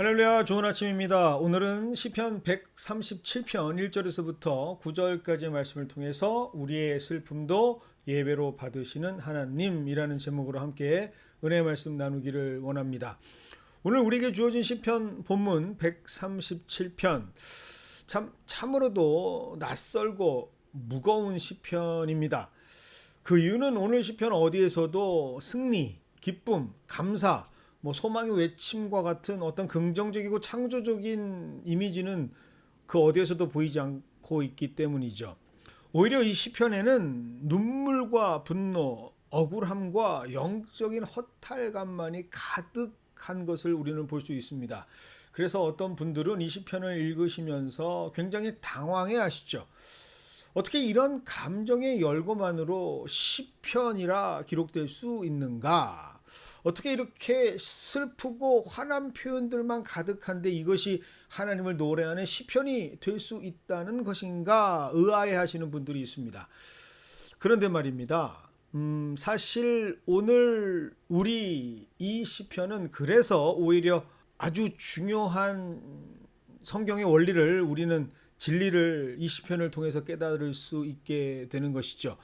할렐루야, 좋은 아침입니다. 오늘은 시편 137편 1절에서부터 9절까지의 말씀을 통해서 우리의 슬픔도 예배로 받으시는 하나님이라는 제목으로 함께 은혜의 말씀 나누기를 원합니다. 오늘 우리에게 주어진 시편 본문 137편 참으로도 낯설고 무거운 시편입니다. 그 이유는 오늘 시편 어디에서도 승리, 기쁨, 감사, 소망의 외침과 같은 어떤 긍정적이고 창조적인 이미지는 그 어디에서도 보이지 않고 있기 때문이죠. 오히려 이 시편에는 눈물과 분노, 억울함과 영적인 허탈감만이 가득한 것을 우리는 볼 수 있습니다. 그래서 어떤 분들은 이 시편을 읽으시면서 굉장히 당황해 하시죠. 어떻게 이런 감정의 열거만으로 시편이라 기록될 수 있는가? 어떻게 이렇게 슬프고 화난 표현들만 가득한데 이것이 하나님을 노래하는 시편이 될 수 있다는 것인가 의아해 하시는 분들이 있습니다. 그런데 말입니다. 사실 오늘 우리 이 시편은 그래서 오히려 아주 중요한 성경의 원리를 우리는 진리를 이 시편을 통해서 깨달을 수 있게 되는 것이죠.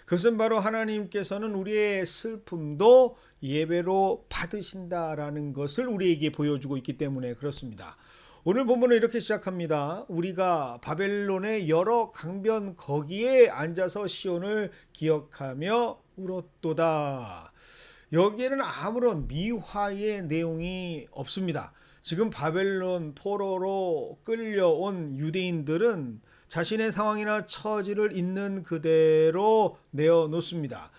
그것은 바로 하나님께서는 우리의 슬픔도 예배로 받으신다라는 것을 우리에게 보여주고 있기 때문에 그렇습니다. 오늘 본문은 이렇게 시작합니다. 우리가 바벨론의 여러 강변 거기에 앉아서 시온을 기억하며 울었도다. 여기에는 아무런 미화의 내용이 없습니다. 지금 바벨론 포로로 끌려온 유대인들은 자신의 상황이나 처지를 있는 그대로 내어놓습니다.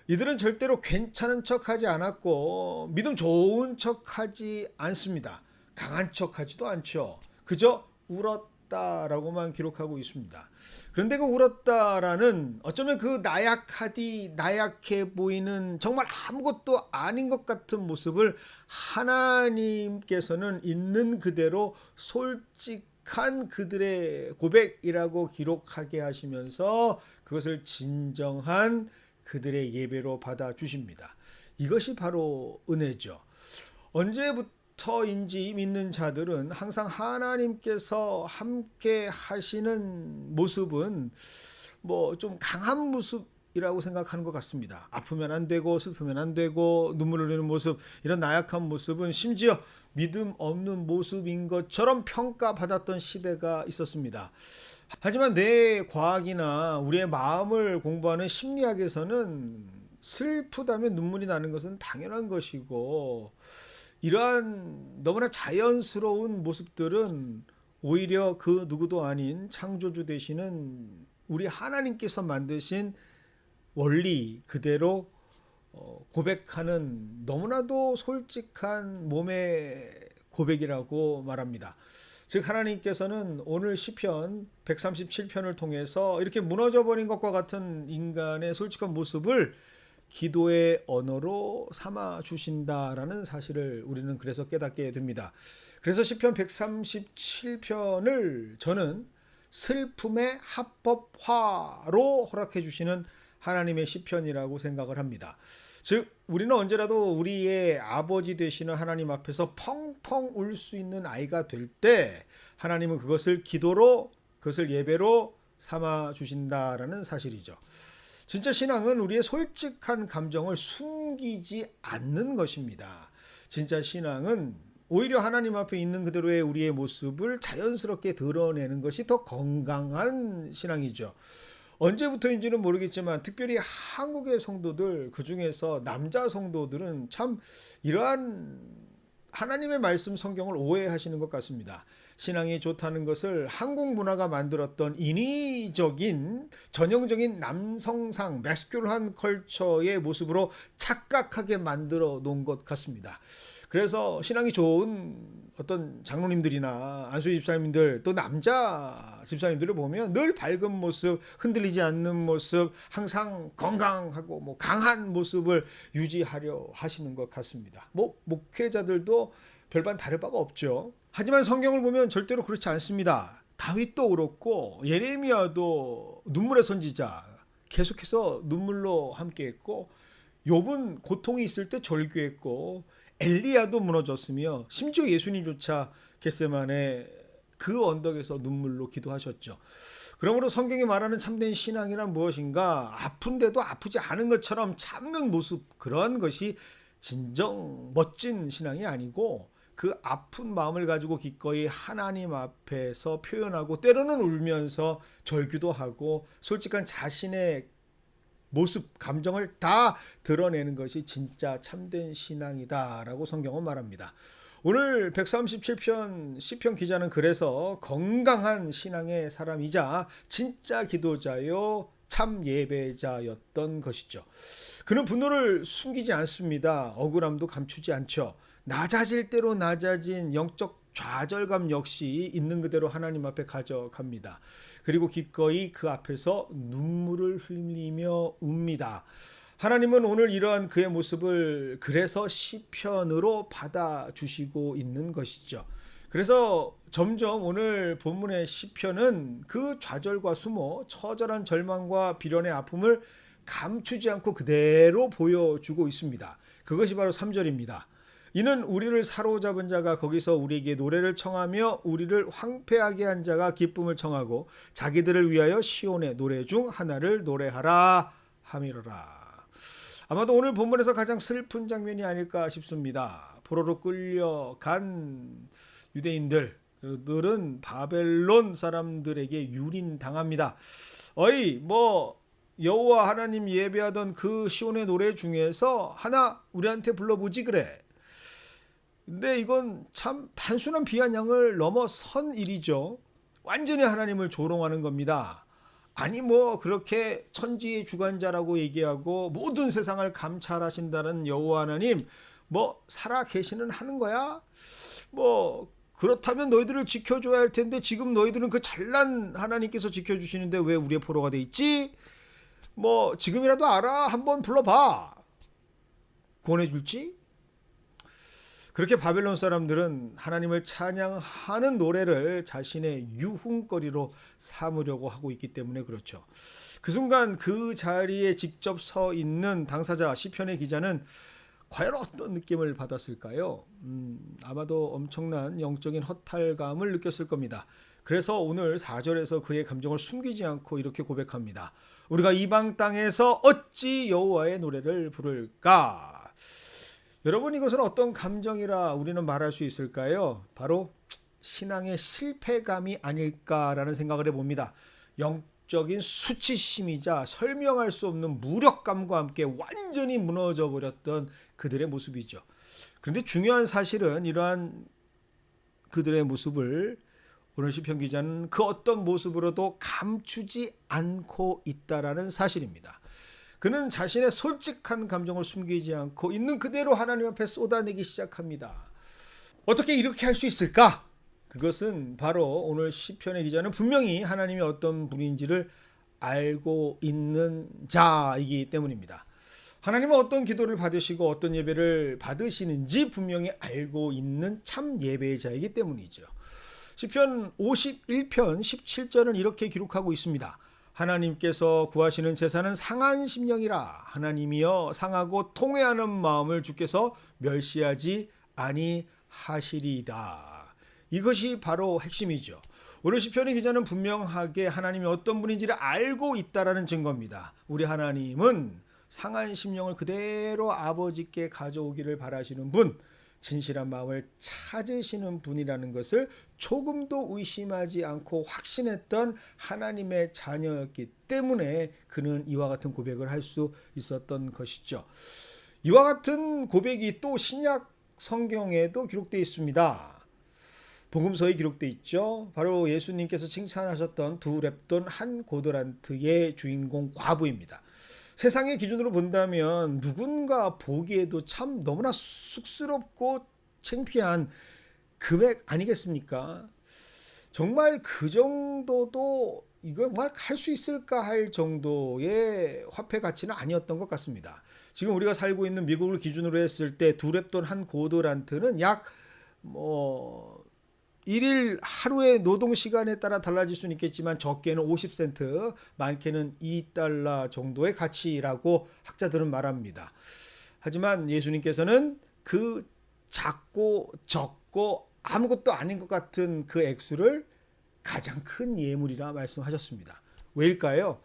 이들은 절대로 괜찮은 척하지 않았고 믿음 좋은 척하지 않습니다. 강한 척하지도 않죠. 그저 울었다라고만 기록하고 있습니다. 그런데 그 울었다라는 어쩌면 그 나약해 보이는 정말 아무것도 아닌 것 같은 모습을 하나님께서는 있는 그대로 솔직한 그들의 고백이라고 기록하게 하시면서 그것을 진정한 그들의 예배로 받아주십니다. 이것이 바로 은혜죠. 언제부터인지 믿는 자들은 항상 하나님께서 함께 하시는 모습은 좀 강한 모습이라고 생각하는 것 같습니다. 아프면 안 되고 슬프면 안 되고 눈물 흘리는 모습, 이런 나약한 모습은 심지어 믿음 없는 모습인 것처럼 평가받았던 시대가 있었습니다. 하지만 뇌과학이나 우리의 마음을 공부하는 심리학에서는 슬프다면 눈물이 나는 것은 당연한 것이고 이러한 너무나 자연스러운 모습들은 오히려 그 누구도 아닌 창조주 되시는 우리 하나님께서 만드신 원리 그대로 고백하는 너무나도 솔직한 몸의 고백이라고 말합니다. 즉 하나님께서는 오늘 시편 137편을 통해서 이렇게 무너져버린 것과 같은 인간의 솔직한 모습을 기도의 언어로 삼아 주신다라는 사실을 우리는 그래서 깨닫게 됩니다. 그래서 시편 137편을 저는 슬픔의 합법화로 허락해 주시는 하나님의 시편이라고 생각을 합니다. 즉 우리는 언제라도 우리의 아버지 되시는 하나님 앞에서 펑펑 울 수 있는 아이가 될 때 하나님은 그것을 기도로, 그것을 예배로 삼아 주신다라는 사실이죠. 진짜 신앙은 우리의 솔직한 감정을 숨기지 않는 것입니다. 진짜 신앙은 오히려 하나님 앞에 있는 그대로의 우리의 모습을 자연스럽게 드러내는 것이 더 건강한 신앙이죠. 언제부터인지는 모르겠지만 특별히 한국의 성도들, 그중에서 남자 성도들은 참 이러한 하나님의 말씀 성경을 오해하시는 것 같습니다. 신앙이 좋다는 것을 한국 문화가 만들었던 인위적인 전형적인 남성상 매스큘한 컬처의 모습으로 착각하게 만들어 놓은 것 같습니다. 그래서 신앙이 좋은 어떤 장로님들이나 안수 집사님들 또 남자 집사님들을 보면 늘 밝은 모습, 흔들리지 않는 모습, 항상 건강하고 강한 모습을 유지하려 하시는 것 같습니다. 목회자들도 별반 다를 바가 없죠. 하지만 성경을 보면 절대로 그렇지 않습니다. 다윗도 그렇고 예레미야도 눈물의 선지자, 계속해서 눈물로 함께했고 욥은 고통이 있을 때 절규했고 엘리야도 무너졌으며 심지어 예수님조차 겟세마네 그 언덕에서 눈물로 기도하셨죠. 그러므로 성경이 말하는 참된 신앙이란 무엇인가? 아픈데도 아프지 않은 것처럼 참는 모습, 그런 것이 진정 멋진 신앙이 아니고 그 아픈 마음을 가지고 기꺼이 하나님 앞에서 표현하고 때로는 울면서 절규도 하고 솔직한 자신의 모습, 감정을 다 드러내는 것이 진짜 참된 신앙이다라고 성경은 말합니다. 오늘 137편 시편 기자는 그래서 건강한 신앙의 사람이자 진짜 기도자요 참 예배자였던 것이죠. 그는 분노를 숨기지 않습니다. 억울함도 감추지 않죠. 낮아질 대로 낮아진 영적 좌절감 역시 있는 그대로 하나님 앞에 가져갑니다. 그리고 기꺼이 그 앞에서 눈물을 흘리며 웁니다. 하나님은 오늘 이러한 그의 모습을 그래서 시편으로 받아주시고 있는 것이죠. 그래서 점점 오늘 본문의 시편은 그 좌절과 수모, 처절한 절망과 비련의 아픔을 감추지 않고 그대로 보여주고 있습니다. 그것이 바로 3절입니다. 이는 우리를 사로잡은 자가 거기서 우리에게 노래를 청하며 우리를 황폐하게 한 자가 기쁨을 청하고 자기들을 위하여 시온의 노래 중 하나를 노래하라 함이로라. 아마도 오늘 본문에서 가장 슬픈 장면이 아닐까 싶습니다. 포로로 끌려간 유대인들은 바벨론 사람들에게 유린당합니다. 여호와 하나님 예배하던 그 시온의 노래 중에서 하나 우리한테 불러보지 그래. 근데 이건 참 단순한 비아냥을 넘어선 일이죠. 완전히 하나님을 조롱하는 겁니다. 아니 그렇게 천지의 주관자라고 얘기하고 모든 세상을 감찰하신다는 여호와 하나님 살아 계시는 하는 거야? 그렇다면 너희들을 지켜줘야 할 텐데 지금 너희들은 그 잘난 하나님께서 지켜주시는데 왜 우리의 포로가 돼 있지? 지금이라도 알아. 한번 불러봐. 구원해줄지? 그렇게 바벨론 사람들은 하나님을 찬양하는 노래를 자신의 유흥거리로 삼으려고 하고 있기 때문에 그렇죠. 그 순간 그 자리에 직접 서 있는 당사자 시편의 기자는 과연 어떤 느낌을 받았을까요? 아마도 엄청난 영적인 허탈감을 느꼈을 겁니다. 그래서 오늘 4절에서 그의 감정을 숨기지 않고 이렇게 고백합니다. 우리가 이방 땅에서 어찌 여호와의 노래를 부를까? 여러분, 이것은 어떤 감정이라 우리는 말할 수 있을까요? 바로 신앙의 실패감이 아닐까라는 생각을 해봅니다. 영적인 수치심이자 설명할 수 없는 무력감과 함께 완전히 무너져 버렸던 그들의 모습이죠. 그런데 중요한 사실은 이러한 그들의 모습을 오늘 시편 기자는 그 어떤 모습으로도 감추지 않고 있다라는 사실입니다. 그는 자신의 솔직한 감정을 숨기지 않고 있는 그대로 하나님 앞에 쏟아내기 시작합니다. 어떻게 이렇게 할 수 있을까? 그것은 바로 오늘 시편의 기자는 분명히 하나님이 어떤 분인지를 알고 있는 자이기 때문입니다. 하나님은 어떤 기도를 받으시고 어떤 예배를 받으시는지 분명히 알고 있는 참 예배자이기 때문이죠. 시편 51편 17절은 이렇게 기록하고 있습니다. 하나님께서 구하시는 제사는 상한 심령이라. 하나님이여 상하고 통회하는 마음을 주께서 멸시하지 아니하시리이다. 이것이 바로 핵심이죠. 오늘 시편의 기자는 분명하게 하나님이 어떤 분인지를 알고 있다라는 증거입니다. 우리 하나님은 상한 심령을 그대로 아버지께 가져오기를 바라시는 분, 진실한 마음을 찾으시는 분이라는 것을 조금도 의심하지 않고 확신했던 하나님의 자녀였기 때문에 그는 이와 같은 고백을 할 수 있었던 것이죠. 이와 같은 고백이 또 신약 성경에도 기록되어 있습니다. 복음서에 기록되어 있죠. 바로 예수님께서 칭찬하셨던 두 랩돈 한 고도란트의 주인공 과부입니다. 세상의 기준으로 본다면 누군가 보기에도 참 너무나 쑥스럽고 창피한 금액 아니겠습니까? 정말 그 정도도 이거 정말 갈 수 있을까 할 정도의 화폐 가치는 아니었던 것 같습니다. 지금 우리가 살고 있는 미국을 기준으로 했을 때 두 랩돈 한 고도란트는 약 1일 하루의 노동시간에 따라 달라질 수는 있겠지만 적게는 50센트, 많게는 2달러 정도의 가치라고 학자들은 말합니다. 하지만 예수님께서는 그 작고 적고 아무것도 아닌 것 같은 그 액수를 가장 큰 예물이라 말씀하셨습니다. 왜일까요?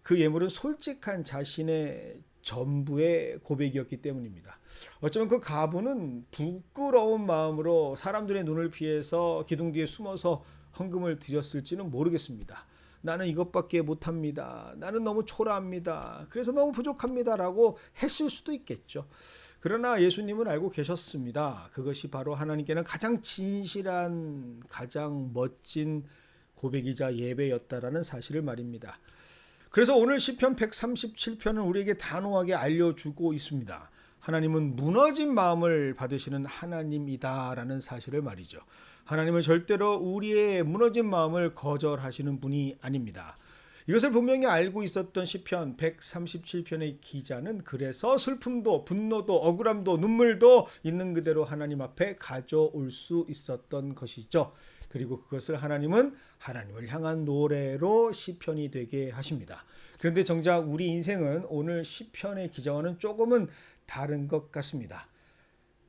그 예물은 솔직한 자신의 전부의 고백이었기 때문입니다. 어쩌면 그 가부는 부끄러운 마음으로 사람들의 눈을 피해서 기둥 뒤에 숨어서 헌금을 드렸을지는 모르겠습니다. 나는 이것밖에 못합니다. 나는 너무 초라합니다. 그래서 너무 부족합니다. 라고 했을 수도 있겠죠. 그러나 예수님은 알고 계셨습니다. 그것이 바로 하나님께는 가장 진실한, 가장 멋진 고백이자 예배였다라는 사실을 말입니다. 그래서 오늘 시편 137편은 우리에게 단호하게 알려주고 있습니다. 하나님은 무너진 마음을 받으시는 하나님이다라는 사실을 말이죠. 하나님은 절대로 우리의 무너진 마음을 거절하시는 분이 아닙니다. 이것을 분명히 알고 있었던 시편 137편의 기자는 그래서 슬픔도 분노도 억울함도 눈물도 있는 그대로 하나님 앞에 가져올 수 있었던 것이죠. 그리고 그것을 하나님은 하나님을 향한 노래로 시편이 되게 하십니다. 그런데 정작 우리 인생은 오늘 시편의 기자와는 조금은 다른 것 같습니다.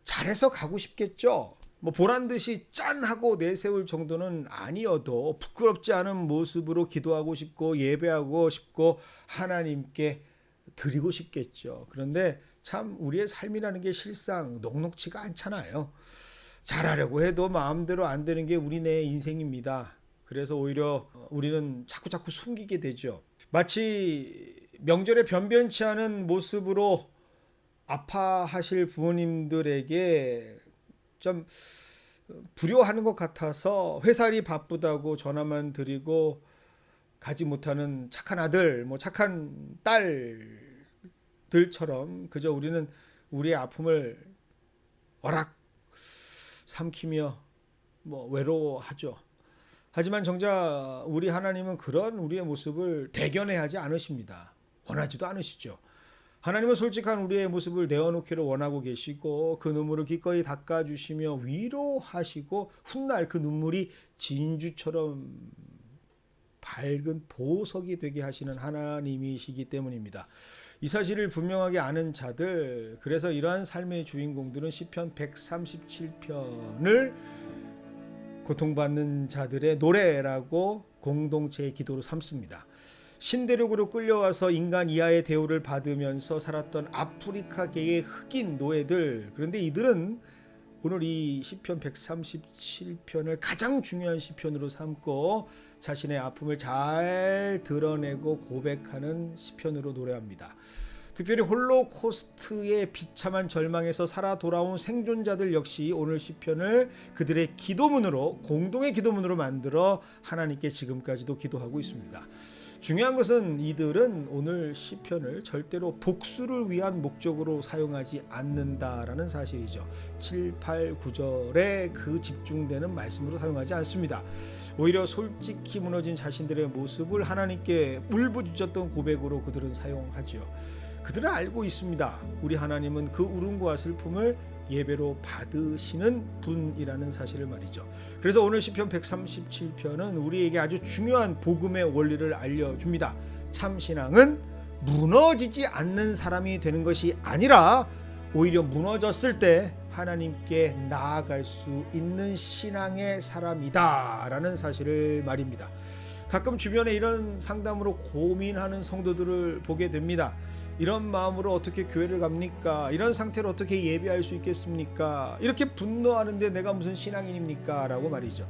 잘해서 가고 싶겠죠. 보란 듯이 짠 하고 내세울 정도는 아니어도 부끄럽지 않은 모습으로 기도하고 싶고 예배하고 싶고 하나님께 드리고 싶겠죠. 그런데 참 우리의 삶이라는 게 실상 녹록지가 않잖아요. 잘하려고 해도 마음대로 안 되는 게 우리네 인생입니다. 그래서 오히려 우리는 자꾸 숨기게 되죠. 마치 명절에 변변치 않은 모습으로 아파하실 부모님들에게 좀 불효하는 것 같아서 회사 일이 바쁘다고 전화만 드리고 가지 못하는 착한 아들, 착한 딸들처럼 그저 우리는 우리의 아픔을 워락 삼키며 외로워하죠. 하지만 정작 우리 하나님은 그런 우리의 모습을 대견해 하지 않으십니다. 원하지도 않으시죠. 하나님은 솔직한 우리의 모습을 내어놓기를 원하고 계시고 그 눈물을 기꺼이 닦아주시며 위로하시고 훗날 그 눈물이 진주처럼 밝은 보석이 되게 하시는 하나님이시기 때문입니다. 이 사실을 분명하게 아는 자들, 그래서 이러한 삶의 주인공들은 시편 137편을 고통받는 자들의 노래라고 공동체의 기도로 삼습니다. 신대륙으로 끌려와서 인간 이하의 대우를 받으면서 살았던 아프리카계의 흑인 노예들, 그런데 이들은 오늘 이 시편 137편을 가장 중요한 시편으로 삼고 자신의 아픔을 잘 드러내고 고백하는 시편으로 노래합니다. 특별히 홀로코스트의 비참한 절망에서 살아 돌아온 생존자들 역시 오늘 시편을 그들의 기도문으로, 공동의 기도문으로 만들어 하나님께 지금까지도 기도하고 있습니다. 중요한 것은 이들은 오늘 시편을 절대로 복수를 위한 목적으로 사용하지 않는다라는 사실이죠. 7, 8, 9절에 그 집중되는 말씀으로 사용하지 않습니다. 오히려 솔직히 무너진 자신들의 모습을 하나님께 울부짖었던 고백으로 그들은 사용하죠. 그들은 알고 있습니다. 우리 하나님은 그 울음과 슬픔을 예배로 받으시는 분이라는 사실을 말이죠. 그래서 오늘 시편 137편은 우리에게 아주 중요한 복음의 원리를 알려줍니다. 참신앙은 무너지지 않는 사람이 되는 것이 아니라 오히려 무너졌을 때 하나님께 나아갈 수 있는 신앙의 사람이다 라는 사실을 말입니다. 가끔 주변에 이런 상담으로 고민하는 성도들을 보게 됩니다. 이런 마음으로 어떻게 교회를 갑니까? 이런 상태로 어떻게 예배할 수 있겠습니까? 이렇게 분노하는데 내가 무슨 신앙인입니까? 라고 말이죠.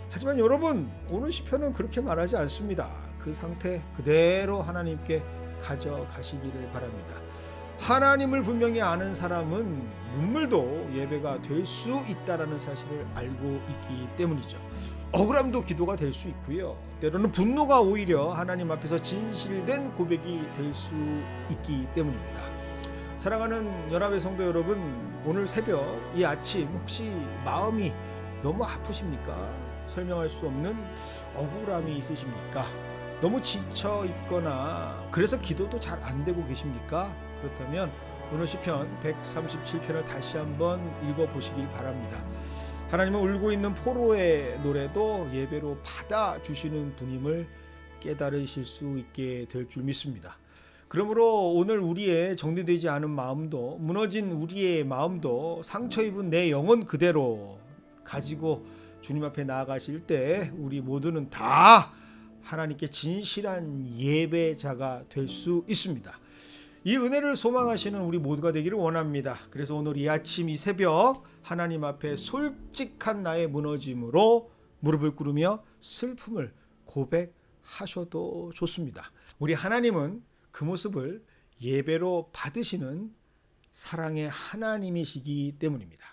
하지만 여러분, 오늘 시편은 그렇게 말하지 않습니다. 그 상태 그대로 하나님께 가져가시기를 바랍니다. 하나님을 분명히 아는 사람은 눈물도 예배가 될 수 있다라는 사실을 알고 있기 때문이죠. 억울함도 기도가 될 수 있고요. 때로는 분노가 오히려 하나님 앞에서 진실된 고백이 될 수 있기 때문입니다. 사랑하는 연합의 성도 여러분, 오늘 새벽 이 아침 혹시 마음이 너무 아프십니까? 설명할 수 없는 억울함이 있으십니까? 너무 지쳐 있거나 그래서 기도도 잘 안 되고 계십니까? 그렇다면 오늘 시편 137편을 다시 한번 읽어보시길 바랍니다. 하나님은 울고 있는 포로의 노래도 예배로 받아주시는 분임을 깨달으실 수 있게 될 줄 믿습니다. 그러므로 오늘 우리의 정리되지 않은 마음도, 무너진 우리의 마음도, 상처 입은 내 영혼 그대로 가지고 주님 앞에 나아가실 때 우리 모두는 다 하나님께 진실한 예배자가 될 수 있습니다. 이 은혜를 소망하시는 우리 모두가 되기를 원합니다. 그래서 오늘 이 아침 이 새벽 하나님 앞에 솔직한 나의 무너짐으로 무릎을 꿇으며 슬픔을 고백하셔도 좋습니다. 우리 하나님은 그 모습을 예배로 받으시는 사랑의 하나님이시기 때문입니다.